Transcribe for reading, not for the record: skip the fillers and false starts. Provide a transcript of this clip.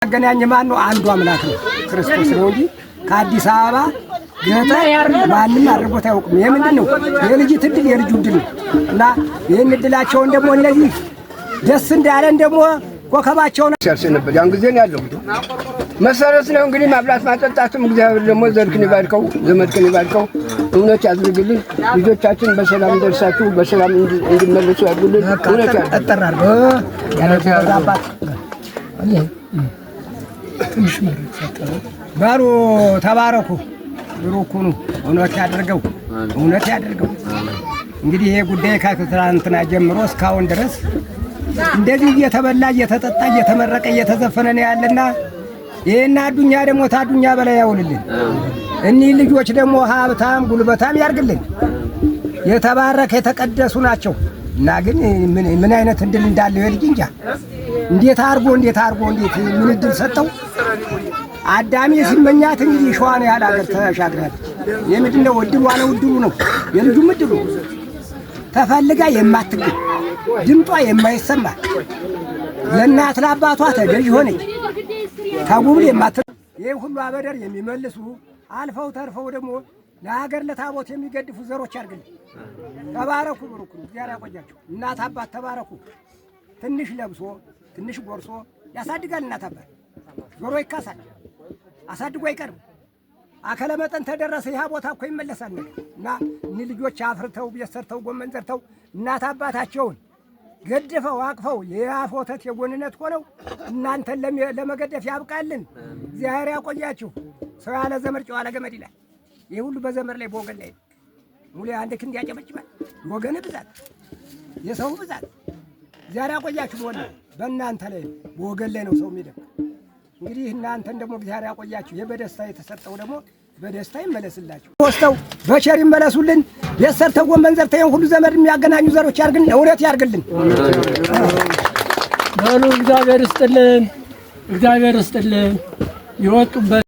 ያገናኝ ማን ነው? አንዱ አምላክ ነው ክርስቶስ ነው እንጂ ከአዲስ አበባ ገጠር ማንም አድርጎት አያውቅም። ይሄ ምንድነው? የልጅ ትድል የልጅ ድል እና ይሄን ድላቸውን ደግሞ እነዚህ ደስ እንዳለን ደግሞ ኮከባቸውን ሰርሰ ነበር ያን ጊዜ ነው ያለው መሰረት ነው እንግዲህ ማብላት ማጠጣቱም እግዚአብሔር ደግሞ ዘርክን ይባርከው ዘመድክን ይባርከው እውነት ያድርግልን። ልጆቻችን በሰላም ደርሳችሁ በሰላም እንዲመለሱ ያድርጉልን። እውነት አጠራርጎ ያለባት ትንሽ መረጥ ባሩ ተባረኩ ብሩኩኑ እውነት ያድርገው እውነት ያድርገው። እንግዲህ ይሄ ጉዳይ ከትናንትና ጀምሮ እስካሁን ድረስ እንደዚህ እየተበላ እየተጠጣ እየተመረቀ እየተዘፈነ ነው ያለና ይሄና አዱኛ ደግሞ ታዱኛ በላይ ያውልልን። እኒህ ልጆች ደግሞ ሀብታም ጉልበታም ያርግልን። የተባረከ የተቀደሱ ናቸው እና ግን ምን አይነት እንድል እንዳለው የልጅ እንጃ እንዴት አርጎ እንዴት ምን እድል ሰጠው። አዳሚ ሲመኛት እንግዲህ ሸዋን ያህል አገር ተሻግራለች። የምንድነው እድሉ ዋለው እድሉ ነው የልጁ ምድሉ ተፈልጋ የማትገኝ ድምጧ የማይሰማ ለእናት ለአባቷ ተገዥ ሆነች ታጉብል ይህ ሁሉ አበደር የሚመልሱ አልፈው ተርፈው ደግሞ ለሀገር ለታቦት የሚገድፉ ዘሮች አድርግልን። ተባረኩ ብሩክ እግዚአብሔር ያቆያቸው። እናት አባት ተባረኩ። ትንሽ ለብሶ ትንሽ ጎርሶ ያሳድጋል። እናት አባት ዞሮ ይካሳል አሳድጎ አይቀርም። አከለ መጠን ተደረሰ ይህ ቦታ እኮ ይመለሳል እና እኒህ ልጆች አፍርተው ቤት ሰርተው ጎመን ዘርተው እናት አባታቸውን ገድፈው አቅፈው የአፍ ወተት የጎንነት ሆነው እናንተን ለመገደፍ ያብቃልን። እግዚአብሔር ያቆያችሁ። ሰው ያለ ዘመድ ጨው ያለ ገመድ ይላል። ይህ ሁሉ በዘመድ ላይ በወገን ላይ ሙሉ አንድ ክንድ ያጨበጭባል። ወገን ብዛት የሰው ብዛት እግዚአብሔር ያቆያችሁ። ወለ በእናንተ ላይ በወገን ላይ ነው ሰው የሚደግ። እንግዲህ እናንተን ደግሞ እግዚአብሔር ያቆያችሁ። የበደስታ የተሰጠው ደግሞ በደስታ ይመለስላችሁ። ወስተው በቸር ይመለሱልን። የሰርተው ጎመን ዘርተው ሁሉ ዘመድ የሚያገናኙ ዘሮች ያርግልን። እውነት ያርግልን። በሉ እግዚአብሔር ይስጥልን። እግዚአብሔር ይስጥልን። ይወጡበት